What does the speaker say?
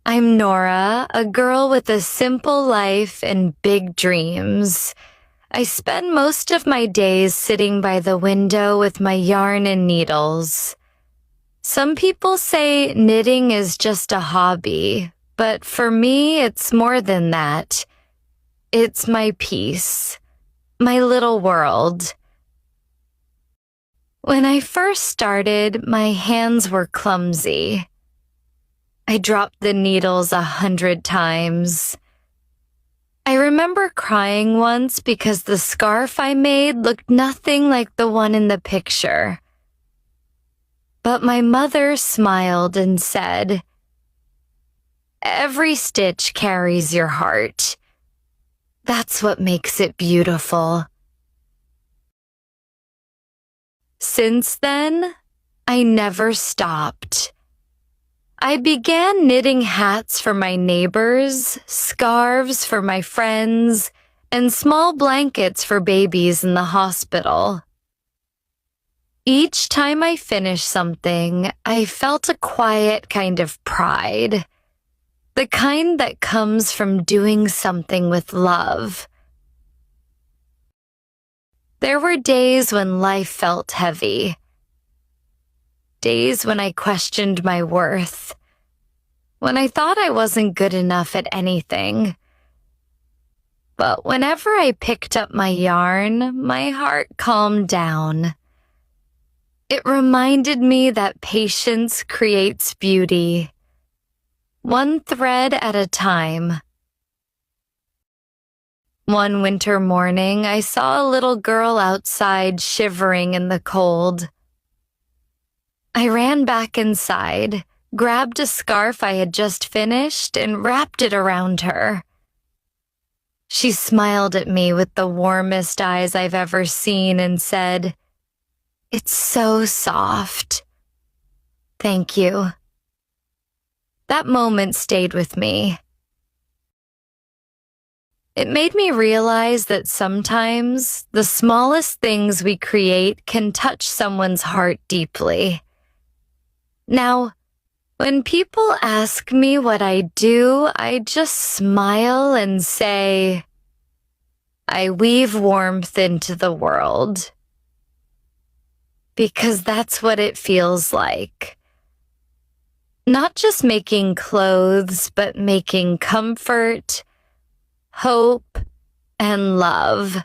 I'm Nora, a girl with a simple life and big dreams. I spend most of my days sitting by the window with my yarn and needles. Some people say knitting is just a hobby, but for me, it's more than that. It's my peace, my little world. When I first started, my hands were clumsy. I dropped the needles 100 times. I remember crying once because the scarf I made looked nothing like the one in the picture. But my mother smiled and said, "Every stitch carries your heart. That's what makes it beautiful." Since then, I never stopped. I began knitting hats for my neighbors, scarves for my friends, and small blankets for babies in the hospital. Each time I finished something, I felt a quiet kind of pride, the kind that comes from doing something with love. There were days when life felt heavy. Days when I questioned my worth, when I thought I wasn't good enough at anything. But whenever I picked up my yarn, my heart calmed down. It reminded me that patience creates beauty, one thread at a time. One winter morning, I saw a little girl outside shivering in the cold. I ran back inside, grabbed a scarf I had just finished, and wrapped it around her. She smiled at me with the warmest eyes I've ever seen and said, "It's so soft. Thank you." That moment stayed with me. It made me realize that sometimes the smallest things we create can touch someone's heart deeply. Now, when people ask me what I do, I just smile and say, "I weave warmth into the world." Because that's what it feels like. Not just making clothes, but making comfort, hope, and love.